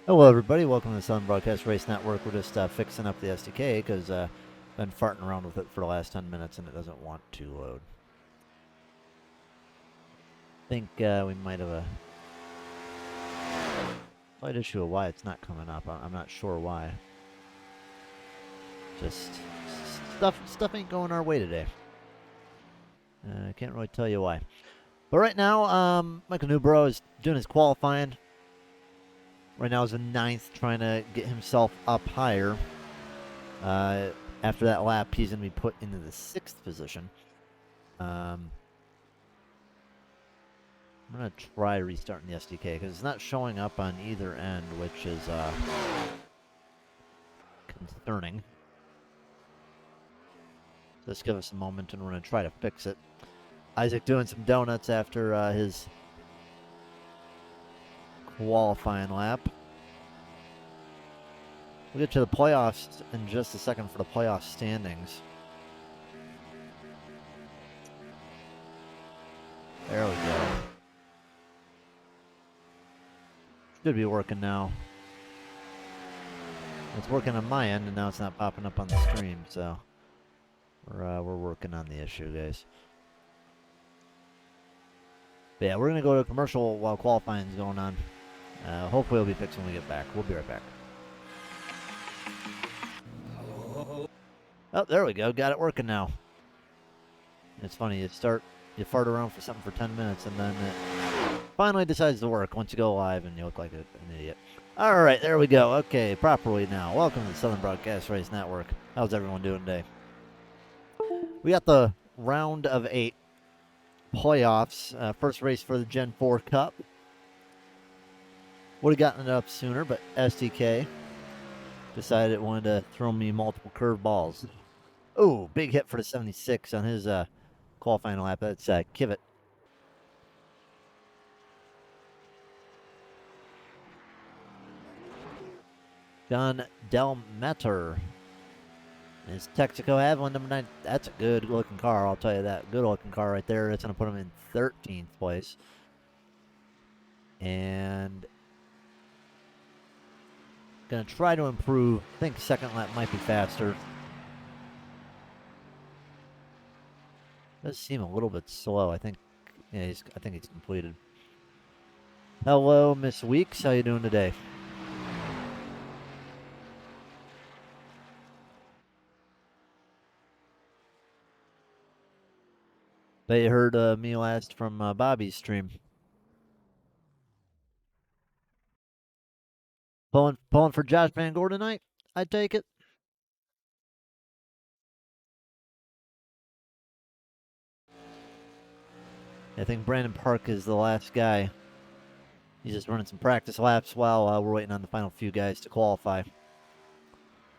Hello, everybody. Welcome to the Southern Broadcast Race Network. We're just fixing up the SDK because I've been farting around with it for the last 10 minutes and it doesn't want to load. I think we might have a slight issue of why it's not coming up. I'm not sure why. Just stuff ain't going our way today. I can't really tell you why. But right now, Michael Newborough is doing his qualifying. Right now is in 9th, trying to get himself up higher. After that lap, he's going to be put into the 6th position. I'm going to try restarting the SDK because it's not showing up on either end, which is concerning. Let's give us a moment and we're going to try to fix it. Isaac doing some donuts after his qualifying lap. We'll get to the playoffs in just a second for the playoff standings. There we go. Should be working now. It's working on my end, and now it's not popping up on the stream, so we're working on the issue, guys. But yeah, we're gonna go to commercial while qualifying is going on. Hopefully, it'll be fixed when we get back. We'll be right back. Oh, there we go. Got it working now. It's funny. You fart around for something for 10 minutes, and then it finally decides to work once you go live, and you look like an idiot. All right, there we go. Okay, properly now. Welcome to the Southern Broadcast Race Network. How's everyone doing today? We got the round of 8 playoffs. First race for the Gen 4 Cup. Would have gotten it up sooner, but SDK decided it wanted to throw me multiple curveballs. Oh, big hit for the 76 on his qualifying lap. That's Kivett. John Delmeter. His Texaco Havilland number 9. That's a good looking car, I'll tell you that. Good looking car right there. That's going to put him in 13th place. And going to try to improve. I think second lap might be faster. Does seem a little bit slow. I think he's completed. Hello, Miss Weeks. How you doing today? They heard me last from Bobby's stream. Pulling for Josh Van Gore tonight? I take it. I think Brandon Park is the last guy. He's just running some practice laps while we're waiting on the final few guys to qualify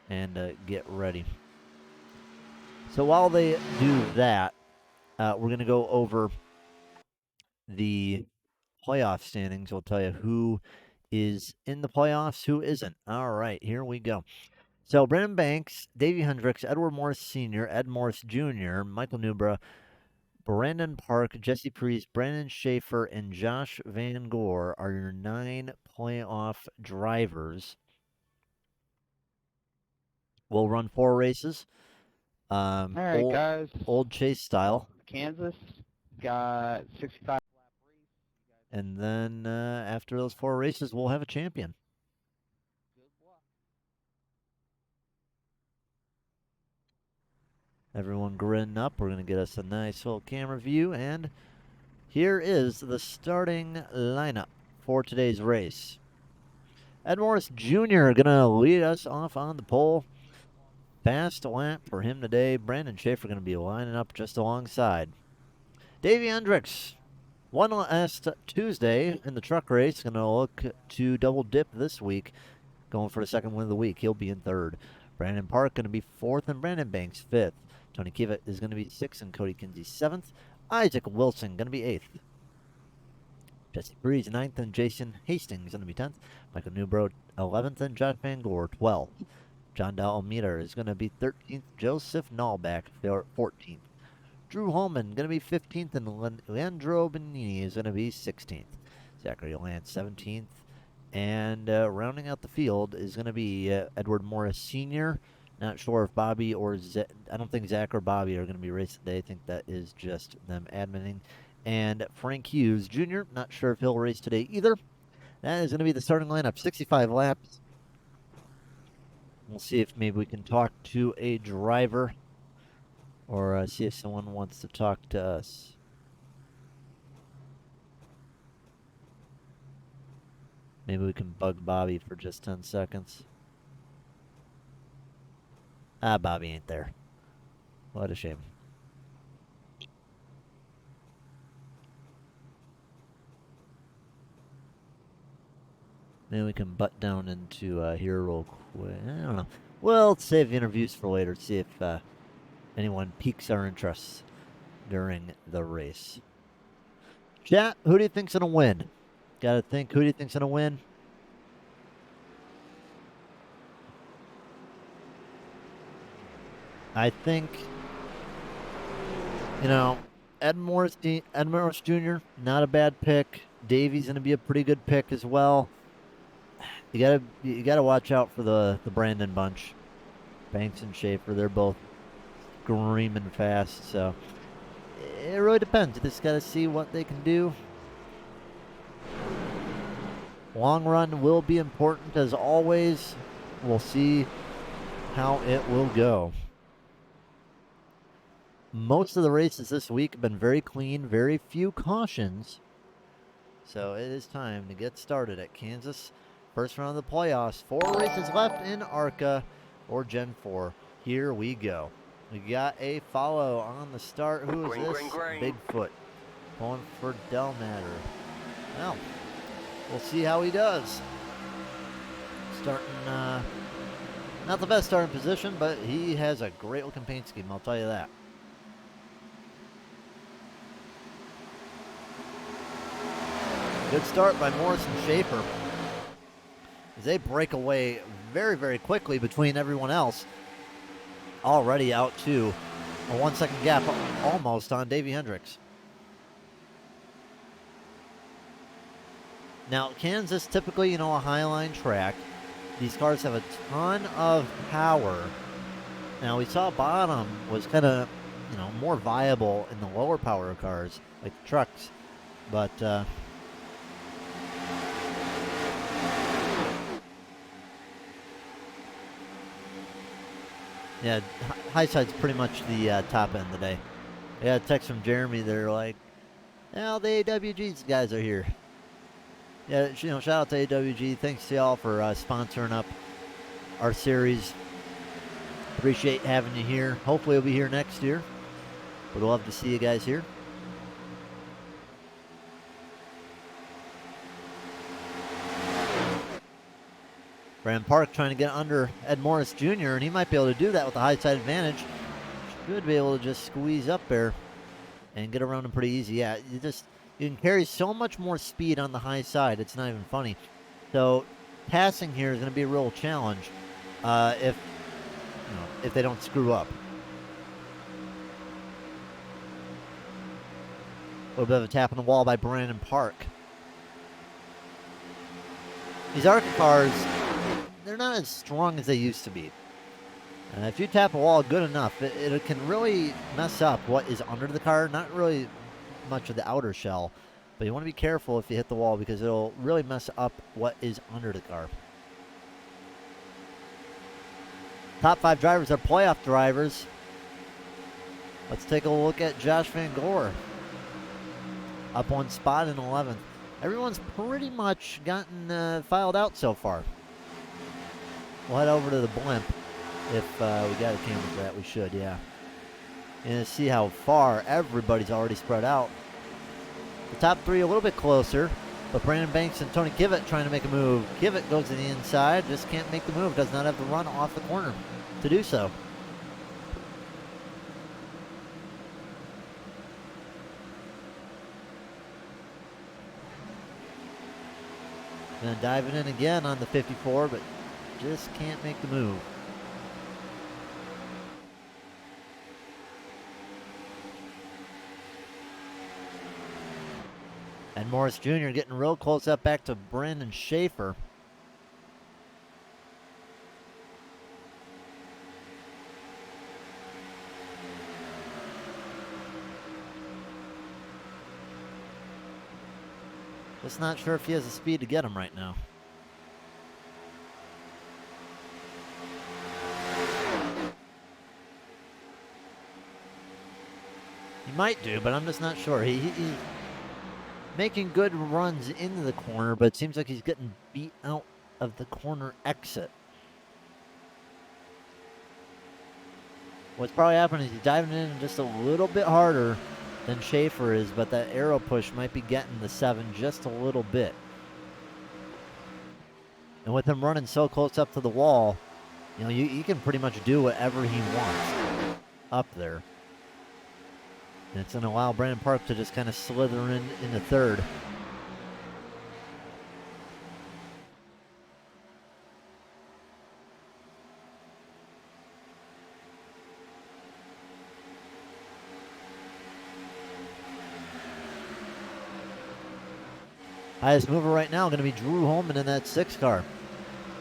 and get ready. So while they do that, we're going to go over the playoff standings. We'll tell you who is in the playoffs, who isn't. All right, here we go. So Brandon Banks, Davey Hendricks, Edward Morris Sr., Ed Morris Jr., Michael Newborough, Brandon Park, Jesse Priest, Brandon Schaefer, and Josh Van Gore are your 9 playoff drivers. We'll run 4 races. All right, guys. Old Chase style. Kansas got 65 lap race. And then after those 4 races, we'll have a champion. Good luck. Everyone grin up. We're going to get us a nice little camera view. And here is the starting lineup for today's race. Ed Morris Jr. going to lead us off on the pole. Fast lap for him today. Brandon Schaefer going to be lining up just alongside. Davey Hendricks won last Tuesday in the truck race. Going to look to double dip this week. Going for the second win of the week. He'll be in 3rd. Brandon Park going to be 4th and Brandon Banks 5th. Tony Kivett is going to be 6th and Cody Kinsey 7th. Isaac Wilson going to be 8th. Jesse Breeze 9th and Jason Hastings going to be 10th. Michael Newborough 11th and Josh Van Gore 12th. John Dalmeter is going to be 13th. Joseph Nallback 14th. Drew Holman going to be 15th and Leandro Benini is going to be 16th. Zachary Lance 17th. And rounding out the field is going to be Edward Morris Sr. Not sure if Bobby or I don't think Zach or Bobby are going to be racing today. I think that is just them admitting. And Frank Hughes Jr. Not sure if he'll race today either. That is going to be the starting lineup. 65 laps. We'll see if maybe we can talk to a driver or see if someone wants to talk to us. Maybe we can bug Bobby for just 10 seconds. Bobby ain't there. What a shame. Maybe we can butt down into here real quick. I don't know. We'll save interviews for later. See if anyone piques our interest during the race. Chat, who do you think's gonna win? Gotta think. Who do you think's gonna win? I think, Ed Morris Jr. Not a bad pick. Davey's gonna be a pretty good pick as well. You gotta watch out for the Brandon bunch, Banks and Schaefer. They're both screaming fast, so it really depends. You just gotta see what they can do. Long run will be important as always. We'll see how it will go. Most of the races this week have been very clean, very few cautions. So it is time to get started at Kansas. First round of the playoffs. 4 races left in ARCA or Gen 4. Here we go. We got a follow on the start. Who is this? Bigfoot. Going for Del Matter. Well, we'll see how he does. Starting, not the best starting position, but he has a great looking paint scheme, I'll tell you that. Good start by Morris and Schaefer as they break away very, very quickly between everyone else. Already out to a 1 second gap almost on Davey Hendricks. Now, Kansas, typically, a highline track. These cars have a ton of power. Now, we saw bottom was kind of, more viable in the lower power cars, like the trucks. But, yeah, high side's pretty much the top end today. I got a text from Jeremy. They're like, well, the AWG's guys are here. Yeah, shout out to AWG. Thanks to y'all for sponsoring up our series. Appreciate having you here. Hopefully we'll be here next year. Would love to see you guys here. Brandon Park trying to get under Ed Morris Jr., and he might be able to do that with the high side advantage. Should be able to just squeeze up there and get around him pretty easy. Yeah, you can carry so much more speed on the high side. It's not even funny. So passing here is going to be a real challenge if they don't screw up. A little bit of a tap on the wall by Brandon Park. These ARCA cars, they're not as strong as they used to be. If you tap a wall good enough, it can really mess up what is under the car. Not really much of the outer shell, but you want to be careful if you hit the wall because it'll really mess up what is under the car. Top 5 drivers are playoff drivers. Let's take a look at Josh Van Gore. Up 1 spot in 11th. Everyone's pretty much gotten filed out so far. We'll head over to the blimp. If we got a camera for that, we should, yeah. And see how far everybody's already spread out. The top 3 a little bit closer, but Brandon Banks and Tony Kivett trying to make a move. Kivett goes to the inside, just can't make the move, does not have the run off the corner to do so. Then diving in again on the 54, but just can't make the move. And Morris Jr. getting real close up back to Brandon Schaefer. Just not sure if he has the speed to get him right now. He might do, but I'm just not sure. He's making good runs into the corner, but it seems like he's getting beat out of the corner exit. What's probably happening is he's diving in just a little bit harder than Schaefer is, but that arrow push might be getting the 7 just a little bit. And with him running so close up to the wall, you know, you can pretty much do whatever he wants up there. And it's going to allow Brandon Park to just kind of slither in the third. Highest mover right now going to be Drew Holman in that 6 car.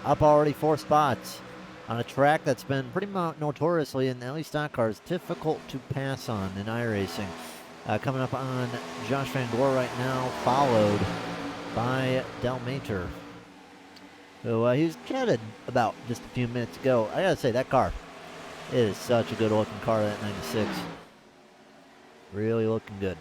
Up already 4 spots on a track that's been pretty notoriously, in at least stock cars, difficult to pass on in iRacing. Coming up on Josh Van Gore right now, followed by Del Mater. So he was catted about just a few minutes ago. I gotta say, that car, it is such a good looking car, that 96. Really looking good.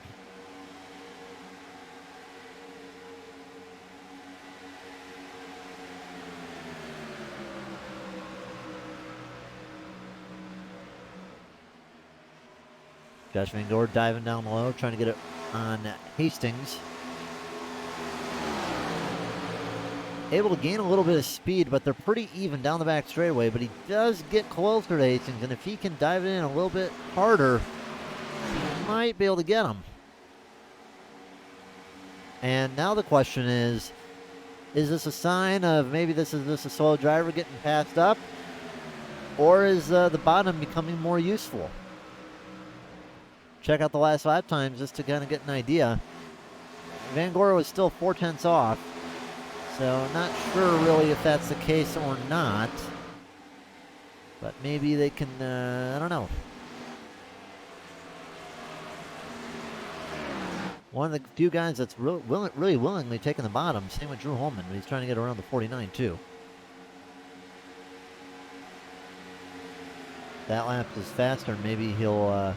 Josh Van Gore diving down low, trying to get it on Hastings. Able to gain a little bit of speed, but they're pretty even down the back straightaway. But he does get closer to Hastings, and if he can dive it in a little bit harder, he might be able to get him. And now the question is this a sign of maybe this is just a slow driver getting passed up? Or is the bottom becoming more useful? Check out the last lap times just to kind of get an idea. Van Gore was still 4/10 off. So not sure really if that's the case or not. But maybe they can, I don't know. One of the few guys that's really willingly taking the bottom. Same with Drew Holman, but he's trying to get around the 49 too. That lap is faster. Maybe he'll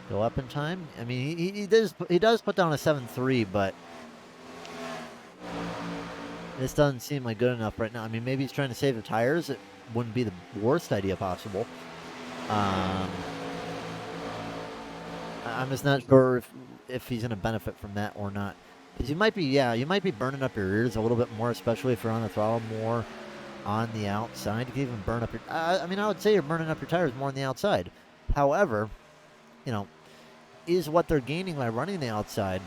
go up in time. I mean, he does put down a 7.3, but this doesn't seem like good enough right now. I mean, maybe he's trying to save the tires. It wouldn't be the worst idea possible. I'm just not sure if he's going to benefit from that or not. Because you might be burning up your rears a little bit more, especially if you're on the throttle more on the outside. You can even burn up your... I mean, I would say you're burning up your tires more on the outside. However, you know, is what they're gaining by running the outside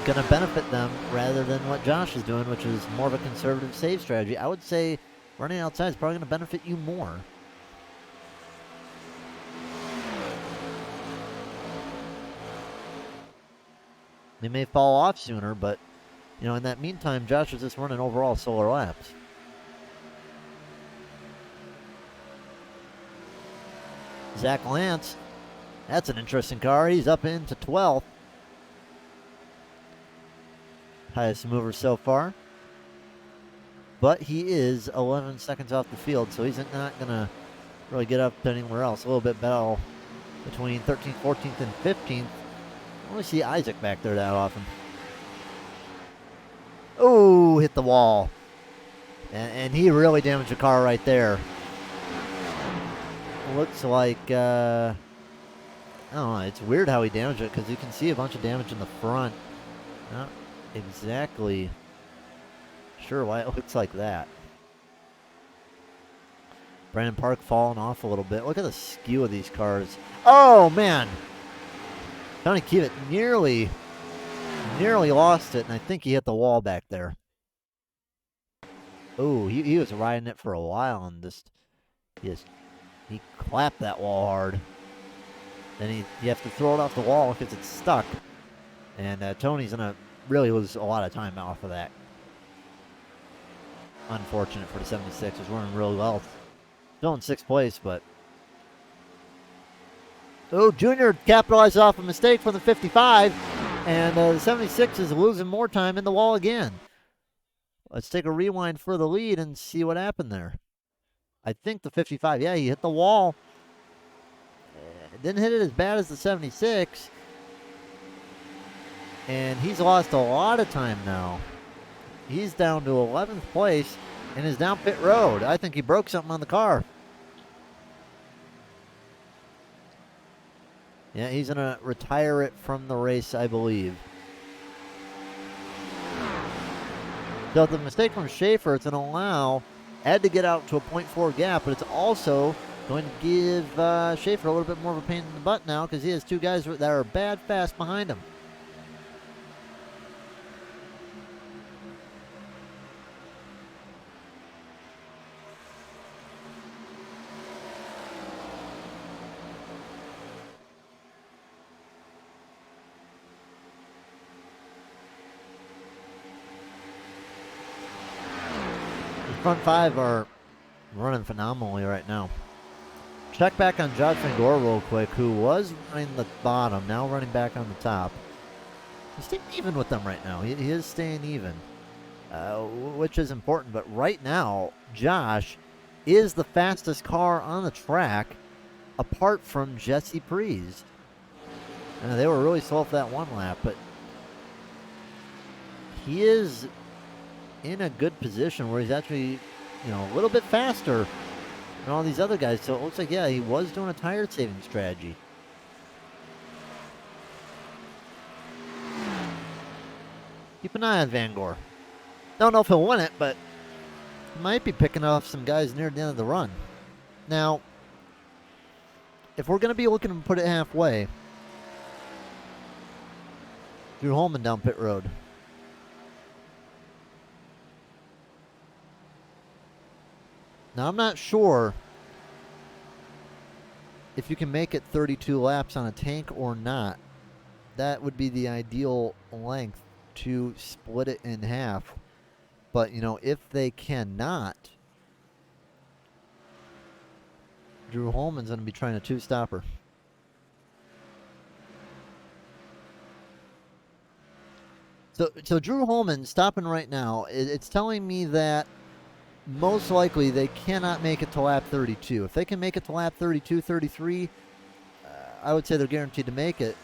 going to benefit them rather than what Josh is doing, which is more of a conservative save strategy? I would say running outside is probably going to benefit you more. They may fall off sooner, but, you know, in that meantime, Josh is just running overall slower laps. Zach Lance, that's an interesting car. He's up into 12th. Highest mover so far. But he is 11 seconds off the field, so he's not going to really get up anywhere else. A little bit battle between 13th, 14th, and 15th. I only see Isaac back there that often. Oh, hit the wall. And he really damaged the car right there. Looks like, I don't know, it's weird how he damaged it because you can see a bunch of damage in the front. Not exactly sure why it looks like that. Brandon Park falling off a little bit. Look at the skew of these cars. Oh, man. Tony Kiewit nearly lost it, and I think he hit the wall back there. Oh, he was riding it for a while, and he clapped that wall hard. Then you have to throw it off the wall because it's stuck. And Tony's going to really lose a lot of time off of that. Unfortunate for the 76. Was running really well. Still in 6th place, but... Oh, Junior capitalized off a mistake from the 55. And the 76 is losing more time in the wall again. Let's take a rewind for the lead and see what happened there. I think the 55, yeah, he hit the wall. Didn't hit it as bad as the 76. And he's lost a lot of time now. He's down to 11th place and is down pit road. I think he broke something on the car. Yeah, he's going to retire it from the race, I believe. So the mistake from Schaefer, it's going to allow Ed to get out to a 0.4 gap, but it's also going to give Schaefer a little bit more of a pain in the butt now because he has 2 guys that are bad fast behind him. Front 5 are running phenomenally right now. Check back on Josh Van Gore real quick, who was running the bottom, now running back on the top. He's staying even with them right now. He is staying even, which is important. But right now, Josh is the fastest car on the track, apart from Jesse Priest. And they were really slow for that one lap, but he is in a good position where he's actually, a little bit faster than all these other guys. So it looks like, yeah, he was doing a tire saving strategy. Keep an eye on Van Gore. Don't know if he'll win it, but he might be picking off some guys near the end of the run. Now, if we're going to be looking to put it halfway, Drew Holman down pit road. Now, I'm not sure if you can make it 32 laps on a tank or not. That would be the ideal length to split it in half. But, if they cannot, Drew Holman's going to be trying a 2-stopper. So Drew Holman stopping right now, it's telling me that most likely they cannot make it to lap 32. If they can make it to lap 32, 33, I would say they're guaranteed to make it.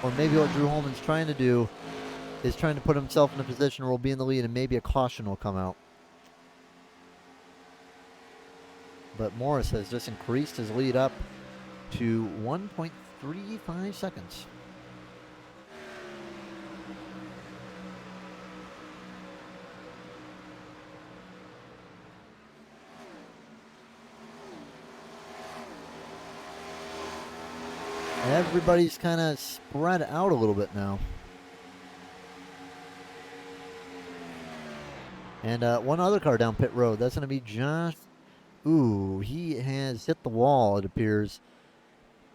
Or maybe what Drew Holman's trying to do is trying to put himself in a position where he'll be in the lead and maybe a caution will come out. But Morris has just increased his lead up to 1.35 seconds. Everybody's kind of spread out a little bit now. And one other car down pit road. That's going to be Josh. Ooh, he has hit the wall, it appears.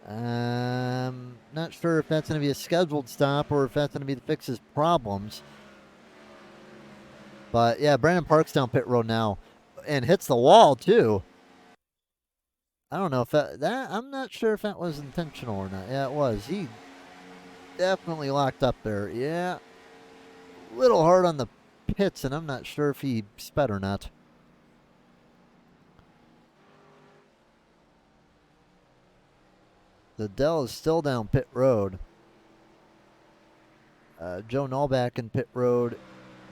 Not sure if that's going to be a scheduled stop or if that's going to be to fix his problems. But, yeah, Brandon Parks down pit road now. And hits the wall, too. I don't know if that I'm not sure if that was intentional or not. Yeah, it was. He definitely locked up there. Yeah. A little hard on the pits, and I'm not sure if he sped or not. The Dell is still down pit road. Joe Nallback in pit road.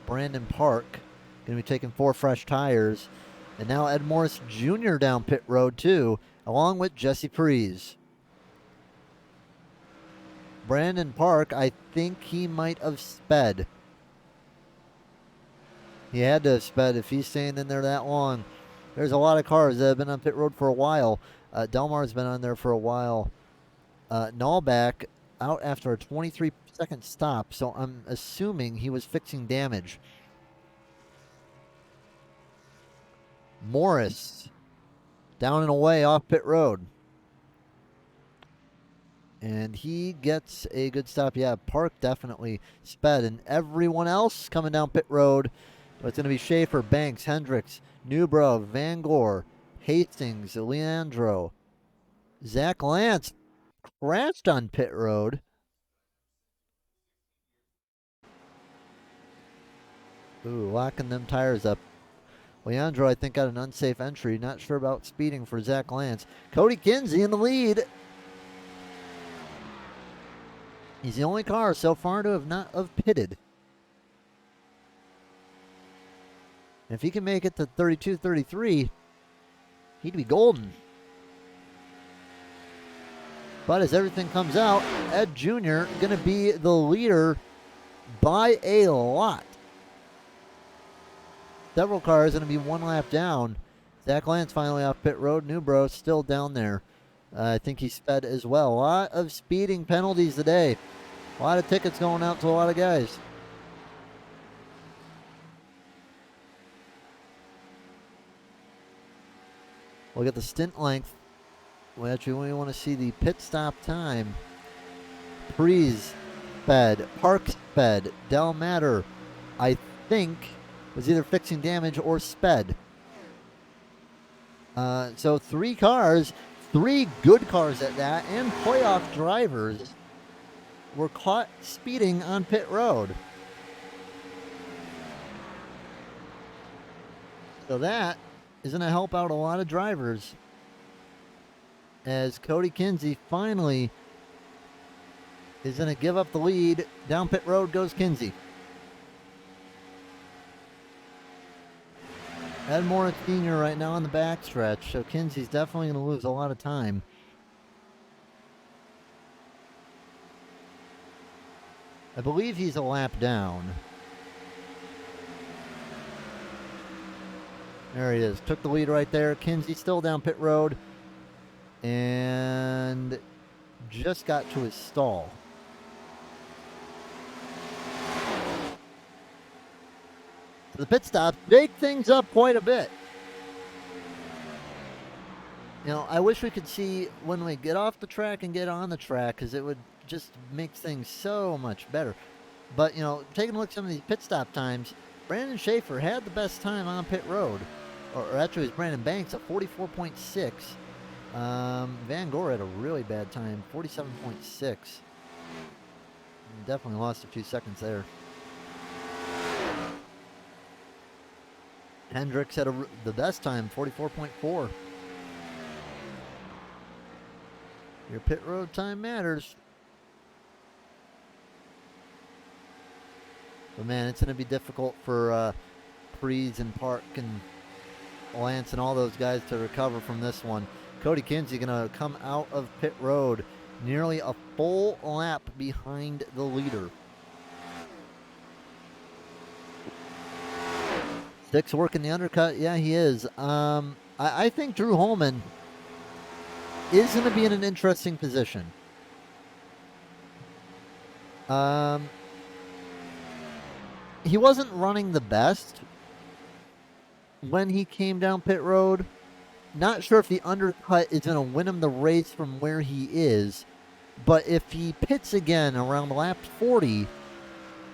Brandon Park going to be taking 4 fresh tires. And now Ed Morris Jr. down pit road, too, along with Jesse Priest. Brandon Park, I think he might have sped. He had to have sped if he's staying in there that long. There's a lot of cars that have been on pit road for a while. Delmar's been on there for a while. Nallback out after a 23-second stop, so I'm assuming he was fixing damage. Morris down and away off pit road. And he gets a good stop. Yeah, Park definitely sped. And everyone else coming down pit road. It's going to be Schaefer, Banks, Hendricks, Newbro, Van Gore, Hastings, Leandro. Zach Lance crashed on pit road. Ooh, locking them tires up. Leandro, I think, got an unsafe entry. Not sure about speeding for Zach Lance. Cody Kinsey in the lead. He's the only car so far to have pitted. And if he can make it to 32, 33, he'd be golden. But as everything comes out, Ed Jr. going to be the leader by a lot. Several cars going to be one lap down. Zach Lance finally off pit road. Newbro still down there. I think he sped as well. A lot of speeding penalties today. A lot of tickets going out to a lot of guys. We'll get the stint length. We actually want to see the pit stop time. Prees sped. Park sped. Del Matter, I think, was either fixing damage or sped. So 3 cars, 3 good cars at that, and playoff drivers were caught speeding on pit road. So that is going to help out a lot of drivers. As Cody Kinsey finally is going to give up the lead. Down pit road goes Kinsey. Ed Morris Sr. right now on the backstretch, so Kinsey's definitely going to lose a lot of time. I believe he's a lap down. There he is. Took the lead right there. Kinsey still down pit road. And just got to his stall. The pit stop shake things up quite a bit. You know, I wish we could see when we get off the track and get on the track, because it would just make things so much better. But, you know, taking a look at some of these pit stop times, Brandon Schaefer had the best time on pit road. Or actually, it was Brandon Banks at 44.6. Van Gore had a really bad time, 47.6. Definitely lost a few seconds there. Hendricks had the best time, 44.4. Your pit road time matters. But man, it's going to be difficult for Prees and Park and Lance and all those guys to recover from this one. Cody Kinsey going to come out of pit road nearly a full lap behind the leader. 6 working the undercut. Yeah, he is. I think Drew Holman is going to be in an interesting position. He wasn't running the best when he came down pit road. Not sure if the undercut is going to win him the race from where he is, but if he pits again around lap 40,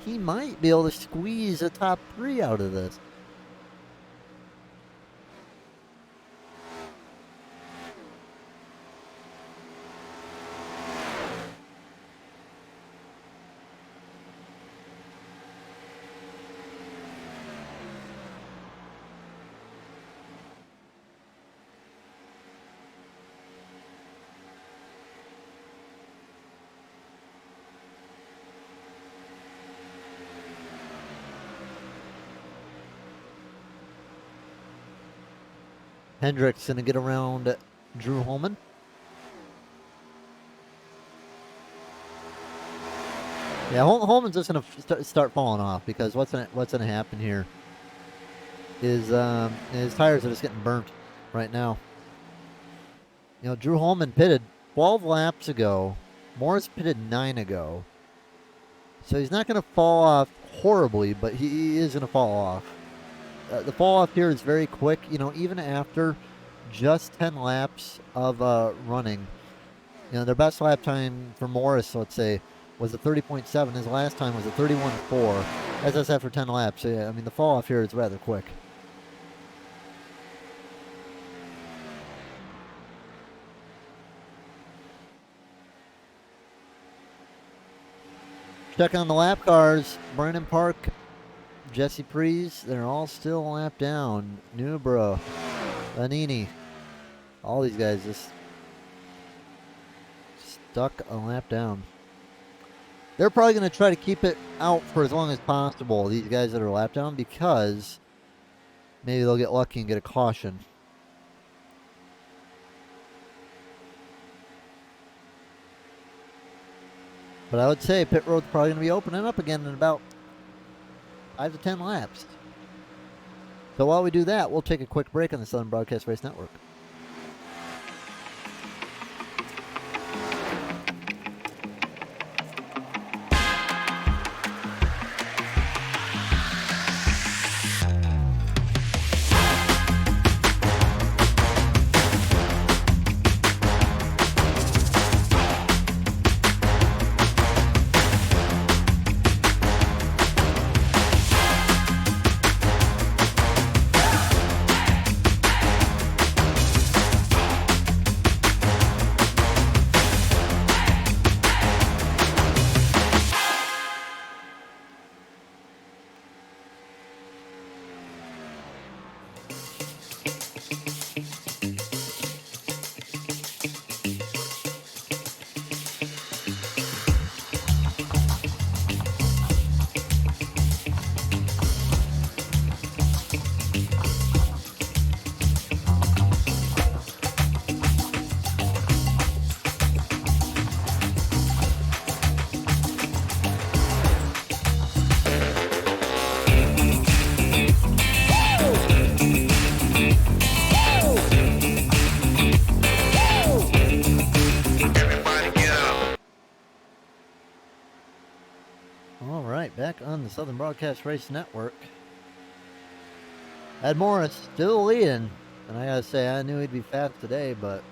he might be able to squeeze a top 3 out of this. Hendricks going to get around Drew Holman. Yeah, Holman's just going to start falling off, because what's going to happen here is his tires are just getting burnt right now. You know, Drew Holman pitted 12 laps ago. Morris pitted 9 ago. So he's not going to fall off horribly, but he is going to fall off. The fall off here is very quick. You know, even after just 10 laps of running, their best lap time for Morris, let's say, was a 30.7. His last time was a 31.4. That's after 10 laps. So, yeah, I mean, the fall off here is rather quick. Check on the lap cars. Brandon Park, Jesse Prees, they're all still a lap down. Newbro, Vanini, all these guys just stuck a lap down. They're probably going to try to keep it out for as long as possible, these guys that are lap down, because maybe they'll get lucky and get a caution. But I would say pit road's probably going to be opening up again in about 5 to 10 laps. So while we do that, we'll take a quick break on the Southern Broadcast Race Network. All right, back on the Southern Broadcast Race Network. Ed Morris still leading, and I gotta say, I knew he'd be fast today, but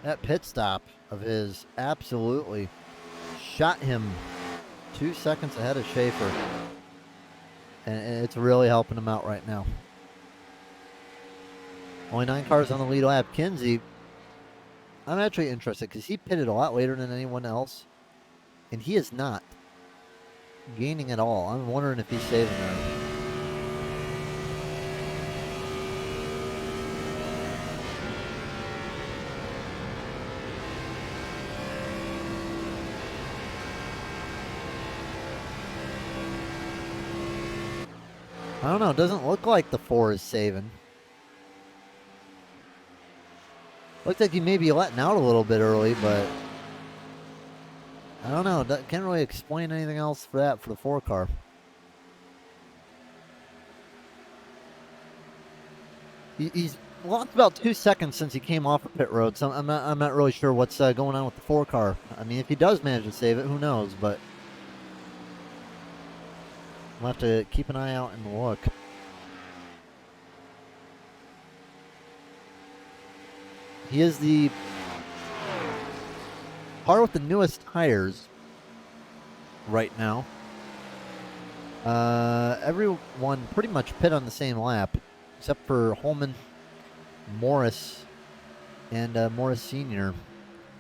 that pit stop of his absolutely shot him 2 seconds ahead of Schaefer, and it's really helping him out right now. Only 9 cars on the lead lap. Kinsey, I'm actually interested because he pitted a lot later than anyone else, and he is not gaining at all. I'm wondering if he's saving there. I don't know. It doesn't look like the 4 is saving. Looks like he may be letting out a little bit early, but I don't know. Can't really explain anything else for that for the 4 car. He's lost about 2 seconds since he came off of pit road, so I'm not really sure what's going on with the 4 car. I mean, if he does manage to save it, who knows? But we'll have to keep an eye out and look. He is the car with the newest tires right now. Everyone pretty much pit on the same lap, except for Holman, Morris, and Morris Sr.,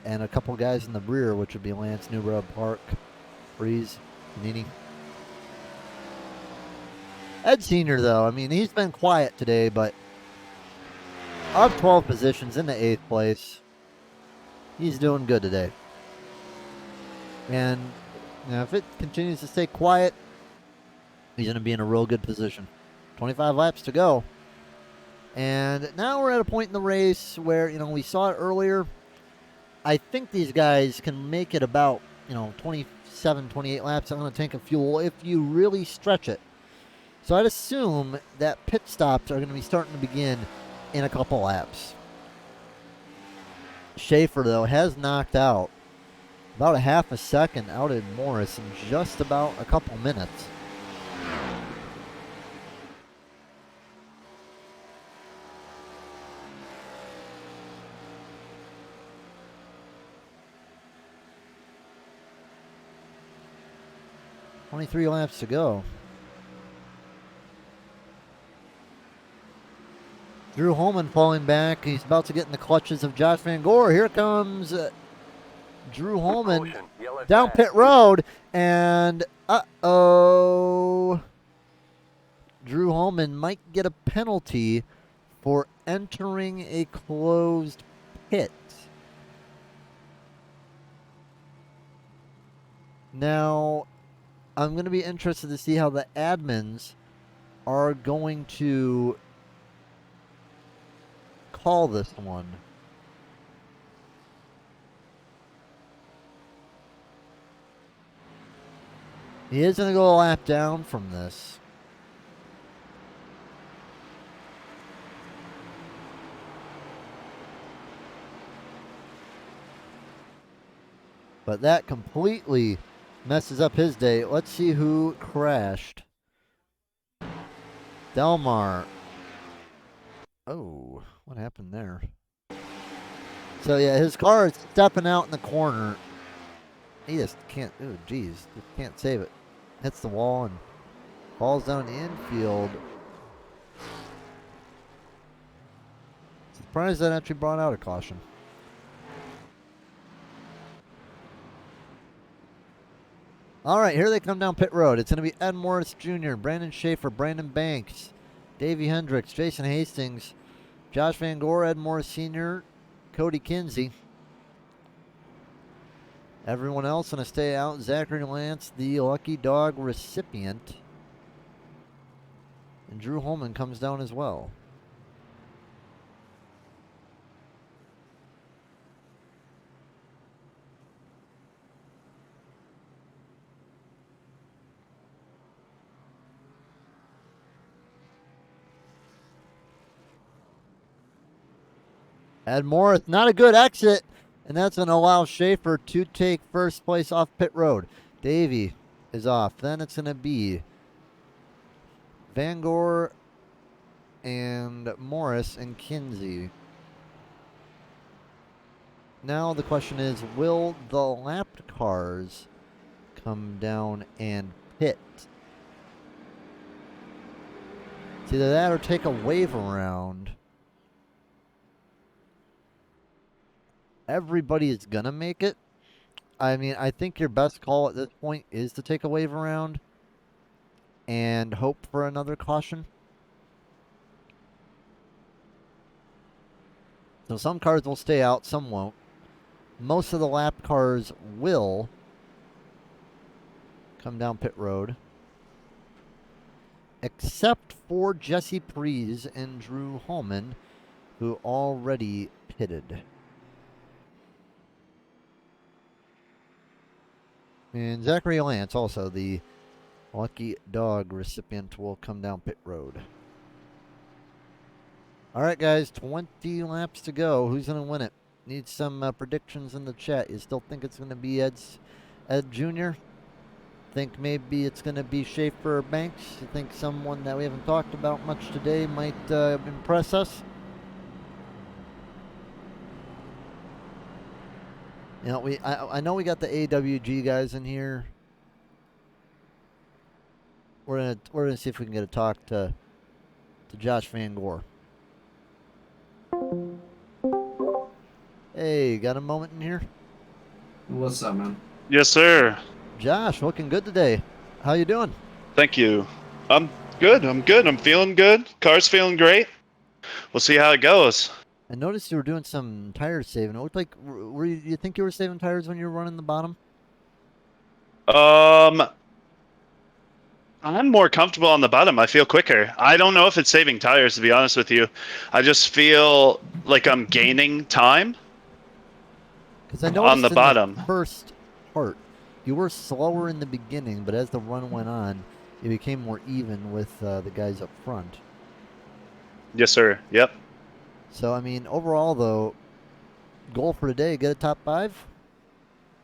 and a couple guys in the rear, which would be Lance, Newbro, Park, Breeze, Nini. Ed Sr., though, I mean, he's been quiet today, but up 12 positions in the 8th place. He's doing good today. And if it continues to stay quiet, he's going to be in a real good position. 25 laps to go. And now we're at a point in the race where, we saw it earlier. I think these guys can make it about, 27, 28 laps on a tank of fuel if you really stretch it. So I'd assume that pit stops are going to be starting to begin in a couple laps. Schaefer, though, has knocked out about a half a second out in Morris in just about a couple minutes. 23 laps to go. Drew Holman falling back. He's about to get in the clutches of Josh Van Gore. Here comes Drew Holman down pit road. And uh-oh. Drew Holman might get a penalty for entering a closed pit. Now, I'm going to be interested to see how the admins are going to call this one. He is going to go a lap down from this. But that completely messes up his day. Let's see who crashed. Delmar. Oh, what happened there? So, yeah, his car is stepping out in the corner. He just can't, oh, geez, just can't save it. Hits the wall and falls down the infield. Surprised that actually brought out a caution. All right, here they come down pit road. It's going to be Ed Morris Jr., Brandon Schaefer, Brandon Banks, Davey Hendricks, Jason Hastings, Josh Van Gore, Ed Morris Sr., Cody Kinsey. Everyone else going to stay out. Zachary Lance, the lucky dog recipient. And Drew Holman comes down as well. Ed Morris, not a good exit. And that's going to allow Schaefer to take first place off pit road. Davey is off. Then it's going to be Van Gore and Morris and Kinsey. Now the question is, will the lapped cars come down and pit? It's either that or take a wave around. Everybody is going to make it. I mean, I think your best call at this point is to take a wave around and hope for another caution. So some cars will stay out, some won't. Most of the lap cars will come down pit road, except for Jesse Prees and Drew Holman, who already pitted. And Zachary Lance, also the lucky dog recipient, will come down pit road. All right, guys, 20 laps to go. Who's going to win it? Need some predictions in the chat. You still think it's going to be Ed Jr.? Think maybe it's going to be Schaefer or Banks? You think someone that we haven't talked about much today might impress us? You know, I know we got the AWG guys in here. We're gonna see if we can get a talk to Josh Van Gore. Hey, got a moment in here? What's up, man? Yes, sir. Josh, looking good today. How you doing? Thank you. I'm good. I'm feeling good. Car's feeling great. We'll see how it goes. I noticed you were doing some tire saving. It looked like, you think you were saving tires when you were running the bottom? I'm more comfortable on the bottom. I feel quicker. I don't know if it's saving tires, to be honest with you. I just feel like I'm gaining time. Because I noticed on the bottom. The first part, you were slower in the beginning, but as the run went on, it became more even with the guys up front. Yes, sir. Yep. So, I mean, overall, though, goal for today, get a top 5?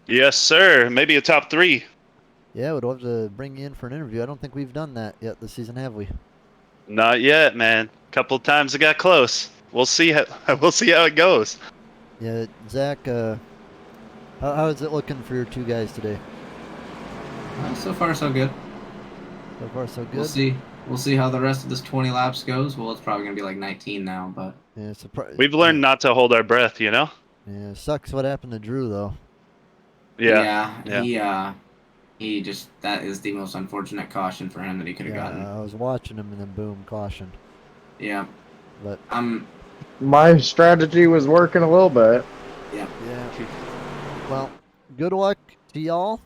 Yes, sir. Maybe a top 3. Yeah, we'd love to bring you in for an interview. I don't think we've done that yet this season, have we? Not yet, man. Couple times it got close. We'll see how it goes. Yeah, Zach, how is it looking for your two guys today? So far, so good. So far, so good. We'll see. We'll see how the rest of this 20 laps goes. Well, it's probably gonna be like 19 now, but Yeah, We've learned not to hold our breath, you know? Yeah, sucks what happened to Drew though. Yeah. he just, that is the most unfortunate caution for him that he could have gotten. I was watching him and then boom, caution. Yeah. But My strategy was working a little bit. Yeah. Well, good luck to y'all.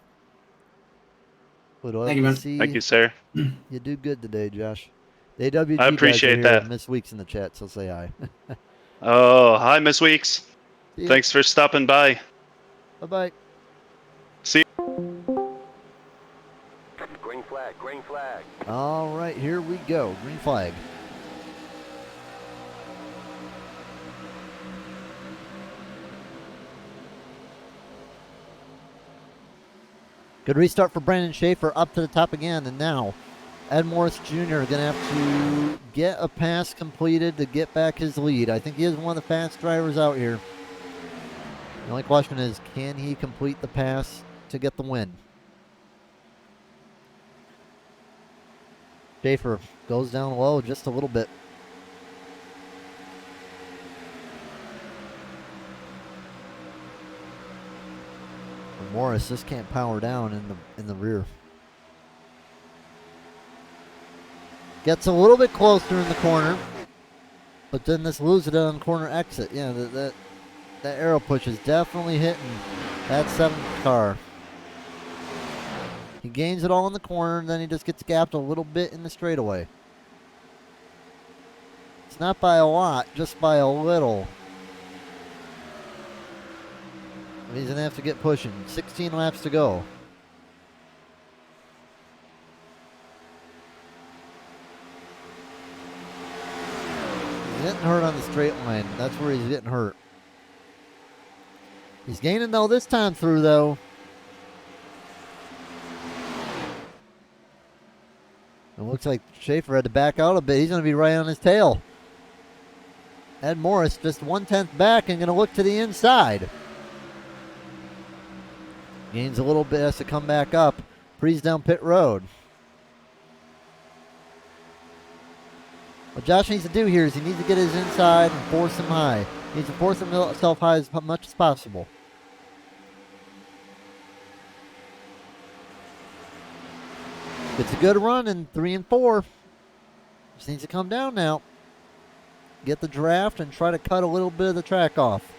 Would love Thank you, to man. see Thank you, sir. you do good today, Josh. The AWG I guys are appreciate here. that. Miss Weeks in the chat, so say hi. Oh, hi, Miss Weeks. See ya. Thanks for stopping by. Bye-bye. See Green flag, green flag. All right, here we go. Green flag. Good restart for Brandon Schaefer, up to the top again, and now Ed Morris Jr. going to have to get a pass completed to get back his lead. I think he is one of the fast drivers out here. The only question is, can he complete the pass to get the win? Schaefer goes down low just a little bit. And Morris just can't power down in the rear. Gets a little bit closer in the corner, but then this loses it on corner exit. Yeah, that arrow push is definitely hitting that 7th car. He gains it all in the corner, and then he just gets gapped a little bit in the straightaway. It's not by a lot, just by a little. He's going to have to get pushing. 16 laps to go. He's getting hurt on the straight line. That's where he's getting hurt. He's gaining though this time through though. It looks like Schaefer had to back out a bit. He's going to be right on his tail. Ed Morris just 1/10 back and going to look to the inside. Gains a little bit, has to come back up. Breeze down pit road. What Josh needs to do here is he needs to get his inside and force him high. He needs to force himself high as much as possible. It's a good run in 3 and 4. Just needs to come down now. Get the draft and try to cut a little bit of the track off.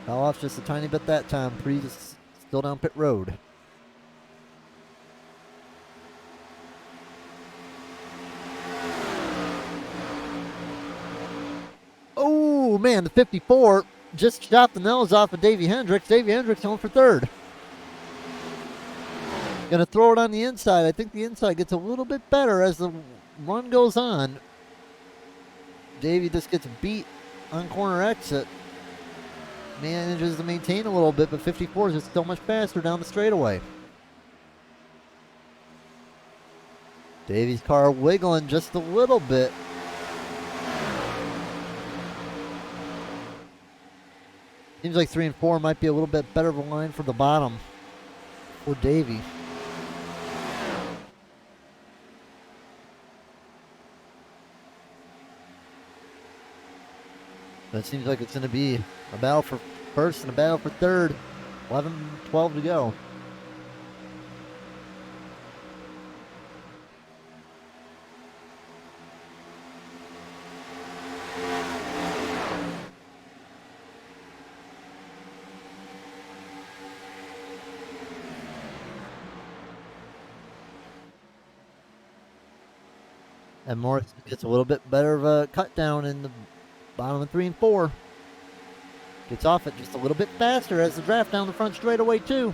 Fell off just a tiny bit that time. Breeze is still down pit road. Oh, man, the 54 just chopped the nose off of Davey Hendricks. Davey Hendricks going for 3rd. Going to throw it on the inside. I think the inside gets a little bit better as the run goes on. Davey just gets beat on corner exit. Manages to maintain a little bit, but 54 is just so much faster down the straightaway. Davey's car wiggling just a little bit. Seems like 3 and 4 might be a little bit better of a line for the bottom for Davey. That seems like it's going to be a battle for first and a battle for 3rd. 11-12 to go. And Morris gets a little bit better of a cut down in the bottom of 3 and 4. Gets off it just a little bit faster as the draft down the front straightaway too.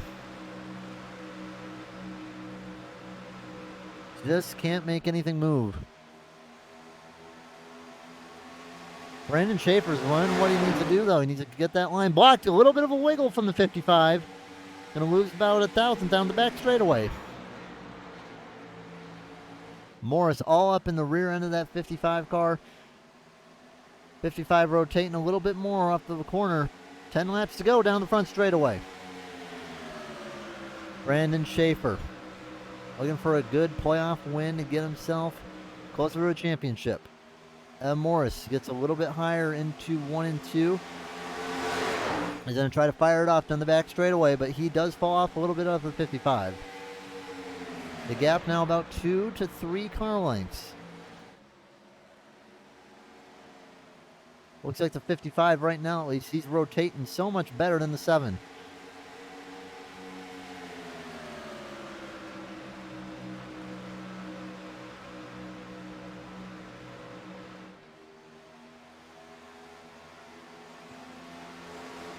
Just can't make anything move. Brandon Schaefer's running what he needs to do though. He needs to get that line blocked. A little bit of a wiggle from the 55. Gonna lose about 1,000 down the back straightaway. Morris all up in the rear end of that 55 car. 55 rotating a little bit more off the corner. 10 laps to go down the front straightaway. Brandon Schaefer looking for a good playoff win to get himself closer to a championship. Morris gets a little bit higher into 1 and 2. He's going to try to fire it off down the back straightaway, but he does fall off a little bit off the 55. The gap now about 2 to 3 car lengths. Looks like the 55 right now, at least, he's rotating so much better than the 7.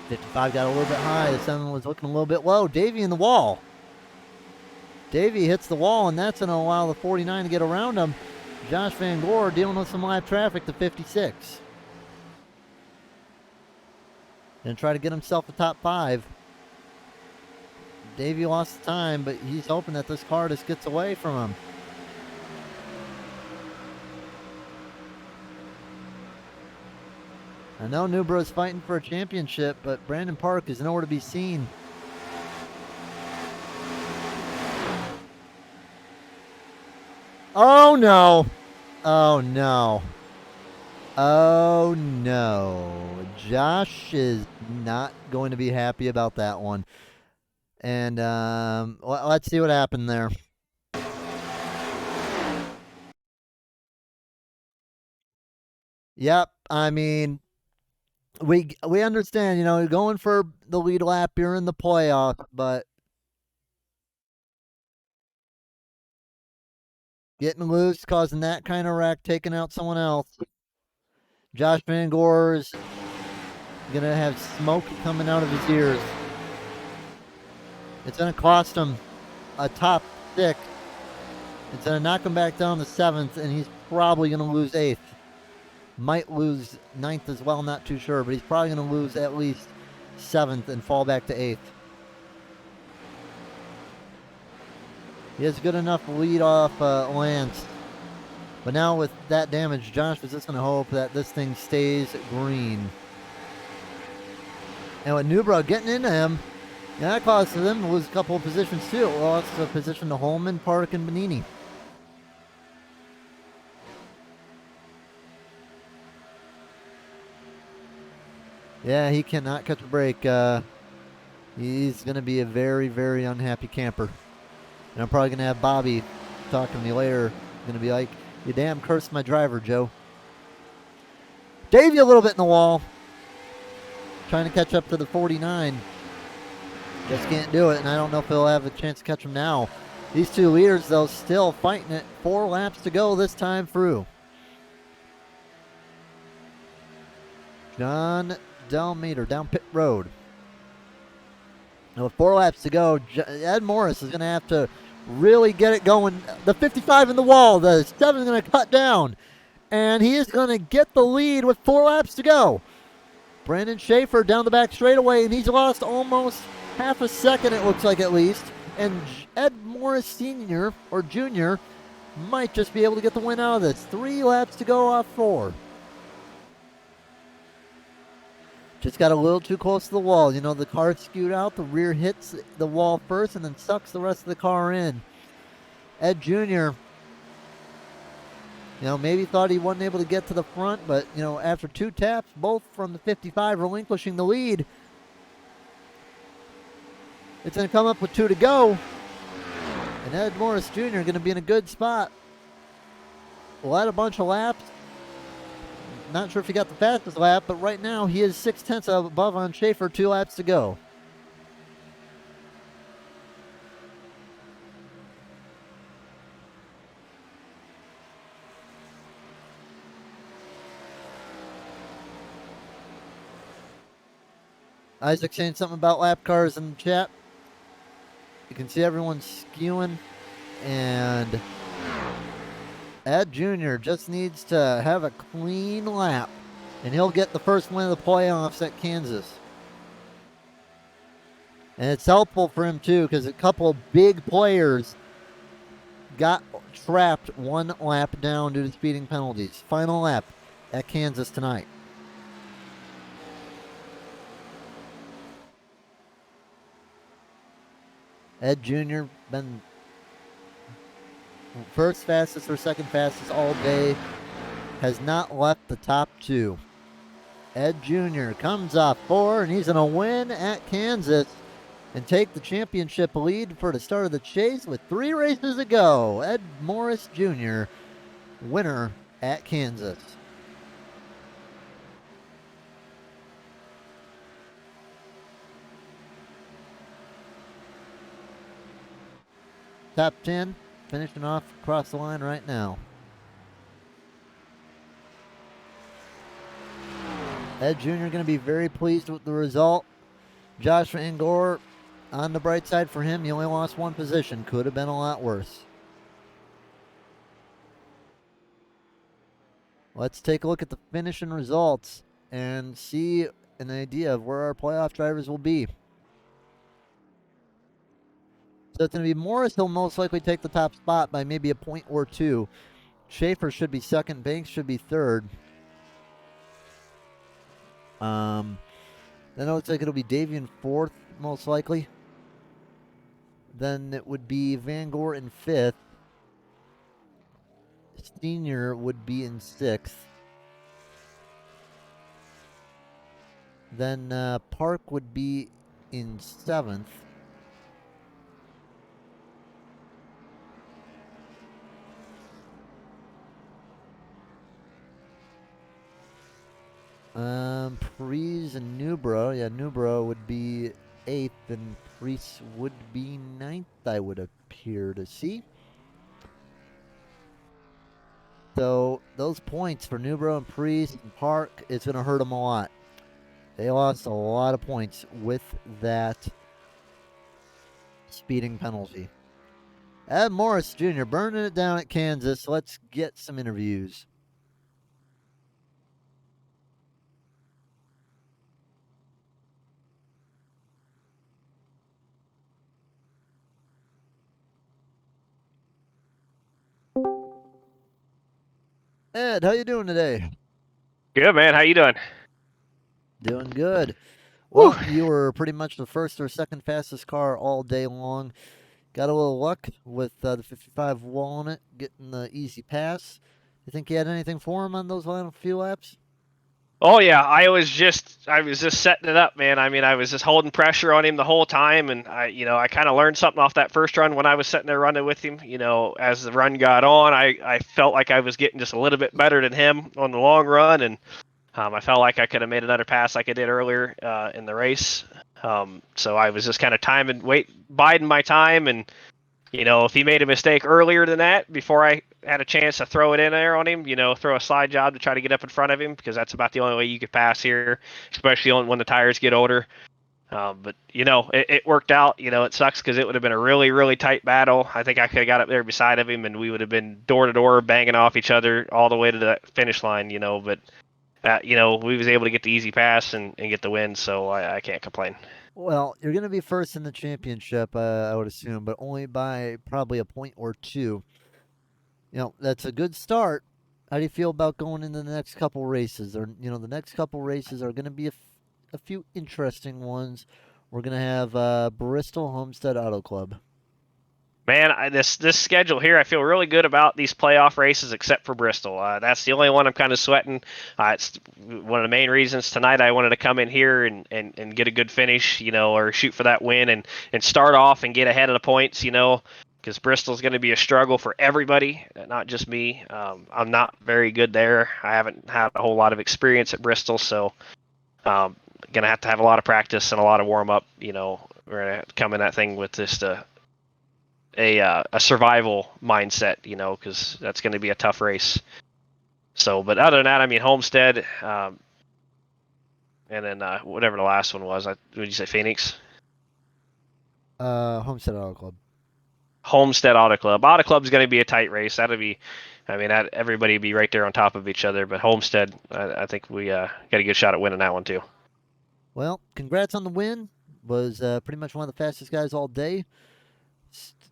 '55 got a little bit high. The 7 was looking a little bit low. Davey in the wall. Davey hits the wall, and that's going to allow the 49 to get around him. Josh Van Gore dealing with some live traffic to 56. Going to try to get himself a top 5. Davey lost the time, but he's hoping that this car just gets away from him. I know Newbro's fighting for a championship, but Brandon Park is nowhere to be seen. Oh no! Oh no. Oh no. Josh is not going to be happy about that one. And let's see what happened there. Yep, I mean, we understand, you know, you're going for the lead lap, you're in the playoff, but getting loose, causing that kind of wreck, taking out someone else. Josh Van Gore's going to have smoke coming out of his ears. It's going to cost him a top 6. It's going to knock him back down to 7th, and he's probably going to lose 8th. Might lose 9th as well, not too sure, but he's probably going to lose at least 7th and fall back to 8th. He has good enough lead off Lance. But now with that damage, Josh was just going to hope that this thing stays green. And with Newbro getting into him, yeah, that caused them to lose a couple of positions too. It lost a position to Holman, Park, and Bonini. Yeah, he cannot catch a break. He's going to be a very, very unhappy camper. And I'm probably going to have Bobby talking to me later. Going to be like, you damn cursed my driver, Joe. Davey a little bit in the wall. Trying to catch up to the 49. Just can't do it, and I don't know if he'll have a chance to catch him now. These two leaders, though, still fighting it. 4 laps to go this time through. John Delmeter down pit road. Now with 4 laps to go, Ed Morris is going to have to really get it going. The 55 in the wall. The 7 is going to cut down. And he is going to get the lead with 4 laps to go. Brandon Schaefer down the back straightaway, and he's lost almost half a second, it looks like, at least. And Ed Morris Sr. or Jr. might just be able to get the win out of this. 3 laps to go off 4. Just got a little too close to the wall. You know, the car skewed out, the rear hits the wall first, and then sucks the rest of the car in. Ed Jr., you know, maybe thought he wasn't able to get to the front, but, you know, after 2 taps, both from the 55 relinquishing the lead, it's going to come up with 2 to go. And Ed Morris Jr. going to be in a good spot. Led a bunch of laps. Not sure if he got the fastest lap, but right now he is 0.6 above on Schaefer, 2 laps to go. Isaac saying something about lap cars in the chat. You can see everyone skewing, and Ed Jr. just needs to have a clean lap, and he'll get the first win of the playoffs at Kansas. And it's helpful for him, too, because a couple of big players got trapped 1 lap down due to speeding penalties. Final lap at Kansas tonight. Ed Jr. been first fastest or second fastest all day. Has not left the top 2. Ed Jr. comes off 4, and he's going to win at Kansas and take the championship lead for the start of the chase with 3 races to go. Ed Morris Jr., winner at Kansas. Top 10 finishing off across the line right now. Ed Jr. going to be very pleased with the result. Josh Van Gore, on the bright side for him, he only lost 1 position. Could have been a lot worse. Let's take a look at the finishing results and see an idea of where our playoff drivers will be. So it's going to be Morris. He'll most likely take the top spot by maybe a point or 2. Schaefer should be second. Banks should be third. Then it looks like it'll be Davian fourth, most likely. Then it would be Van Gore in fifth. Senior would be in sixth. Then Park would be in seventh. Prees and Newbro. Yeah, Newbro would be 8th and Prees would be 9th, I would appear to see. So those points for Newbro and Prees and Park, it's going to hurt them a lot. They lost a lot of points with that speeding penalty. Ed Morris Jr. burning it down at Kansas. Let's get some interviews. Ed, how you doing today? Good, man. How you doing? Doing good. Woo. Well, you were pretty much the first or second fastest car all day long. Got a little luck with the 55 Walnut getting the easy pass. You think you had anything for him on those final few laps? Oh yeah, I was just setting it up, man. I mean, I was just holding pressure on him the whole time, and I kind of learned something off that first run when I was sitting there running with him. As the run got on, I felt like I was getting just a little bit better than him on the long run, and I felt like I could have made another pass like I did earlier in the race. So I was just kind of biding my time, and if he made a mistake earlier than that, before I had a chance to throw it in there on him, throw a slide job to try to get up in front of him, because that's about the only way you could pass here, especially when the tires get older. But it worked out. It sucks because it would have been a really, really tight battle. I think I could have got up there beside of him, and we would have been door to door, banging off each other all the way to the finish line. But we was able to get the easy pass and get the win, so I can't complain. Well, you're going to be first in the championship, I would assume, but only by probably a point or 2. That's a good start. How do you feel about going into the next couple races? The next couple races are going to be a few interesting ones. We're going to have Bristol Homestead Auto Club. Man, this schedule here, I feel really good about these playoff races, except for Bristol. That's the only one I'm kind of sweating. It's one of the main reasons tonight I wanted to come in here and get a good finish, or shoot for that win and start off and get ahead of the points, because Bristol's going to be a struggle for everybody, not just me. I'm not very good there. I haven't had a whole lot of experience at Bristol, so going to have a lot of practice and a lot of warm up. We're going to come in that thing with just a survival mindset, because that's going to be a tough race. So, but other than that, I mean, Homestead, and then whatever the last one was, would you say Phoenix? Homestead Auto Club. Homestead Auto Club. Auto Club's going to be a tight race. That'll be, everybody be right there on top of each other. But Homestead, I think we got a good shot at winning that one too. Well, congrats on the win. Was pretty much one of the fastest guys all day.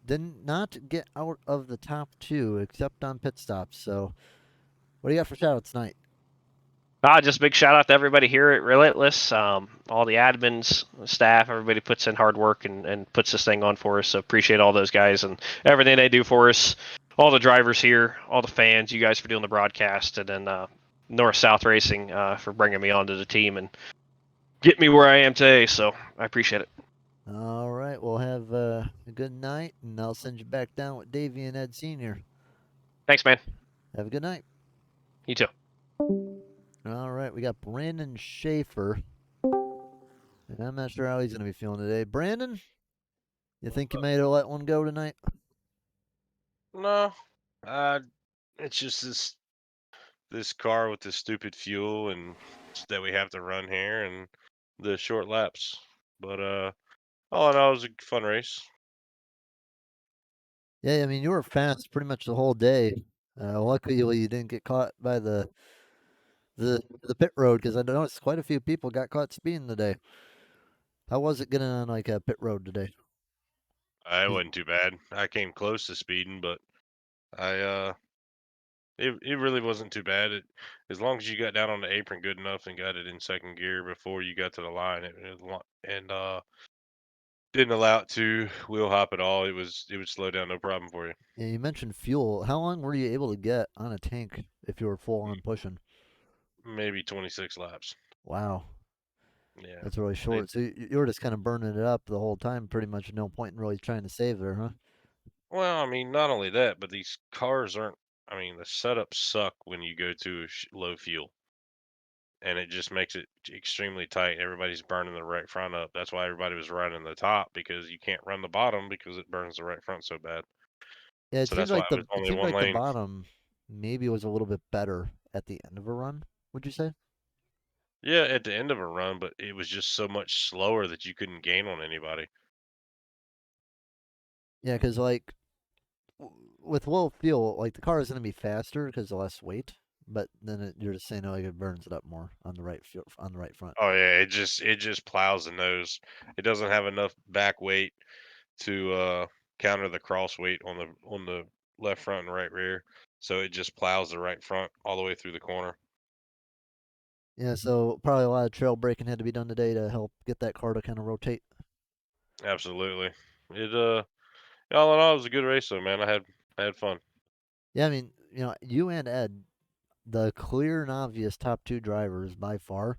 Did not get out of the top 2 except on pit stops. So, what do you got for shoutouts tonight? Just big shout out to everybody here at Relentless, all the admins, staff, everybody puts in hard work and puts this thing on for us. So appreciate all those guys and everything they do for us. All the drivers here, all the fans, you guys for doing the broadcast, and then North South Racing for bringing me onto the team and get me where I am today. So I appreciate it. All right, we'll have a good night, and I'll send you back down with Davey and Ed Sr. Thanks, man. Have a good night. You too. All right, we got Brandon Schaefer. And I'm not sure how he's going to be feeling today. Brandon, you think you may have let one go tonight? No, it's just this car with this stupid fuel and that we have to run here and the short laps. But all in all, it was a fun race. Yeah, I mean, you were fast pretty much the whole day. Luckily, you didn't get caught by the pit road because I noticed quite a few people got caught speeding today. How was it getting on like a pit road today? It wasn't too bad. I came close to speeding, but I it really wasn't too bad. As long as you got down on the apron good enough and got it in second gear before you got to the line, and didn't allow it to wheel hop at all. It would slow down no problem for you. Yeah, you mentioned fuel. How long were you able to get on a tank if you were full on pushing? Maybe 26 laps. Wow, Yeah. that's really short. So you were just kind of burning it up the whole time. Pretty much no point in really trying to save there, huh? Well, I mean, not only that, but these cars aren't. I mean, the setups suck when you go to low fuel, and it just makes it extremely tight. Everybody's burning the right front up. That's why everybody was running the top because you can't run the bottom because it burns the right front so bad. Yeah, So that's why it was it only seemed one like the lane. bottom maybe was a little bit better at the end of a run. Would you say? Yeah, at the end of a run, but it was just so much slower that you couldn't gain on anybody. Yeah, because like with low fuel, like the car is going to be faster because of less weight. But then you're just saying, oh, like it burns it up more on the on the right front. Oh yeah, it just plows the nose. It doesn't have enough back weight to counter the cross weight on the left front and right rear. So it just plows the right front all the way through the corner. Yeah, so probably a lot of trail braking had to be done today to help get that car to kind of rotate. Absolutely. It all in all, it was a good race though, man. I had fun. Yeah, I mean, you and Ed, the clear and obvious top two drivers by far.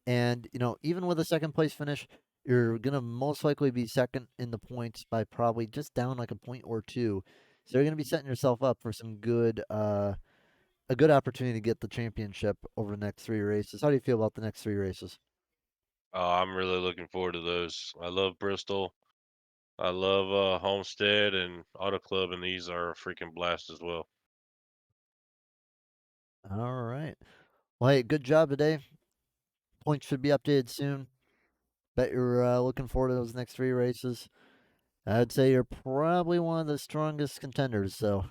And, even with a second place finish, you're going to most likely be second in the points by probably just down like a point or two. So you're going to be setting yourself up for a good opportunity to get the championship over the next three races. How do you feel about the next three races? I'm really looking forward to those. I love Bristol. I love Homestead and Auto Club, and these are a freaking blast as well. All right. Well, hey, good job today. Points should be updated soon. Bet you're looking forward to those next three races. I'd say you're probably one of the strongest contenders. So,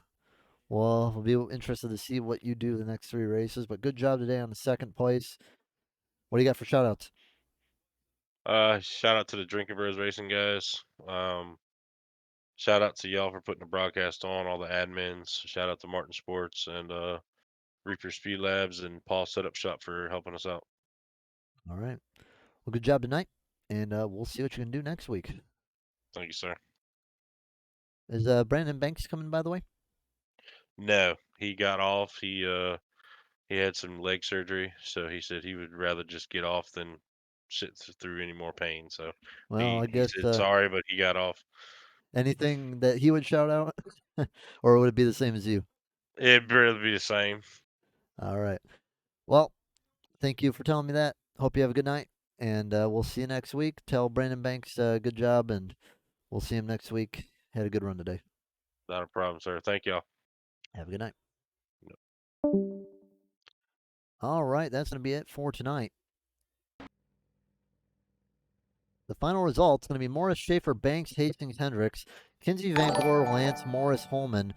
well, we'll be interested to see what you do the next three races. But good job today on the second place. What do you got for shoutouts? Shout out to the Drinking Bros Racing guys. Shout out to y'all for putting the broadcast on, all the admins. Shout out to Martin Sports and Reaper Speed Labs and Paul Setup Shop for helping us out. All right. Well, good job tonight, and we'll see what you can do next week. Thank you, sir. Is Brandon Banks coming, by the way? No, he got off. He had some leg surgery, so he said he would rather just get off than sit through any more pain. So Well, he I he guess said sorry, but he got off. anything that he would shout out, or would it be the same as you? It'd really be the same. All right. Well, thank you for telling me that. Hope you have a good night, and we'll see you next week. Tell Brandon Banks good job, and we'll see him next week. Had a good run today. Not a problem, sir. Thank y'all. Have a good night. All right, that's going to be it for tonight. The final result's going to be Morris Schaefer, Banks, Hastings, Hendricks, Kinsey Van Gore, Lance, Morris, Holman,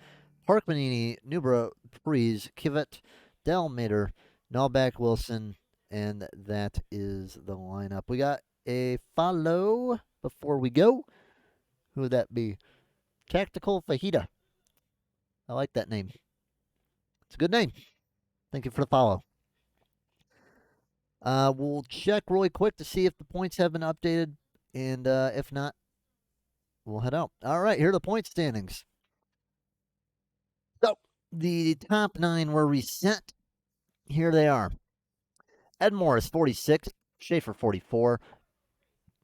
Parkmanini, Newborough, Prees, Kivet, Delmater, Nalback, Wilson, and that is the lineup. We got a follow before we go. Who would that be? Tactical Fajita. I like that name. It's a good name. Thank you for the follow. We'll check really quick to see if the points have been updated, and if not, we'll head out. All right, here are the point standings. So the top 9 were reset. Here they are. Ed Morris 46, Schaefer 44,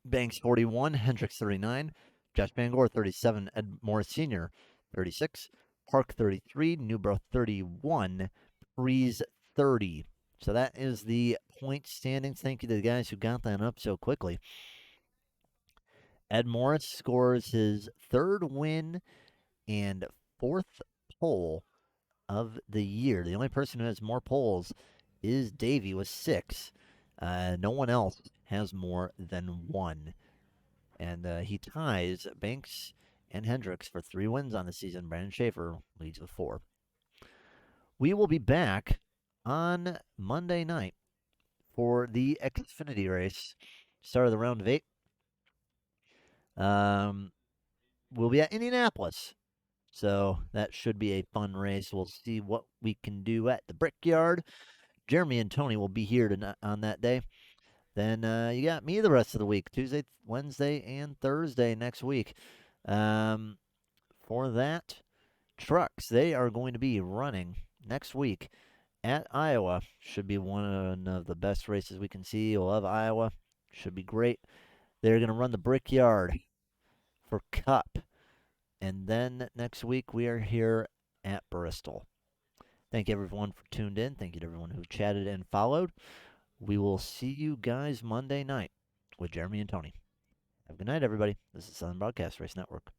Banks 41, Hendricks 39, Josh Bangor 37, Ed Morris Sr. 36, Park 33, Newbro 31, Freeze 30. So that is the point standings. Thank you to the guys who got that up so quickly. Ed Morris scores his 3rd win and 4th pole of the year. The only person who has more poles is Davey with 6. No one else has more than 1. And he ties Banks and Hendricks for 3 wins on the season. Brandon Schaefer leads with 4. We will be back on Monday night for the Xfinity race. Start of the round of 8. We'll be at Indianapolis. So that should be a fun race. We'll see what we can do at the Brickyard. Jeremy and Tony will be here on that day. Then you got me the rest of the week, Tuesday, Wednesday, and Thursday next week. For that, trucks, they are going to be running next week at Iowa. Should be one of the best races we can see. We'll have Iowa. Should be great. They're going to run the Brickyard for Cup. And then next week, we are here at Bristol. Thank you, everyone, for tuned in. Thank you to everyone who chatted and followed. We will see you guys Monday night with Jeremy and Tony. Have a good night, everybody. This is Southern Broadcast Race Network.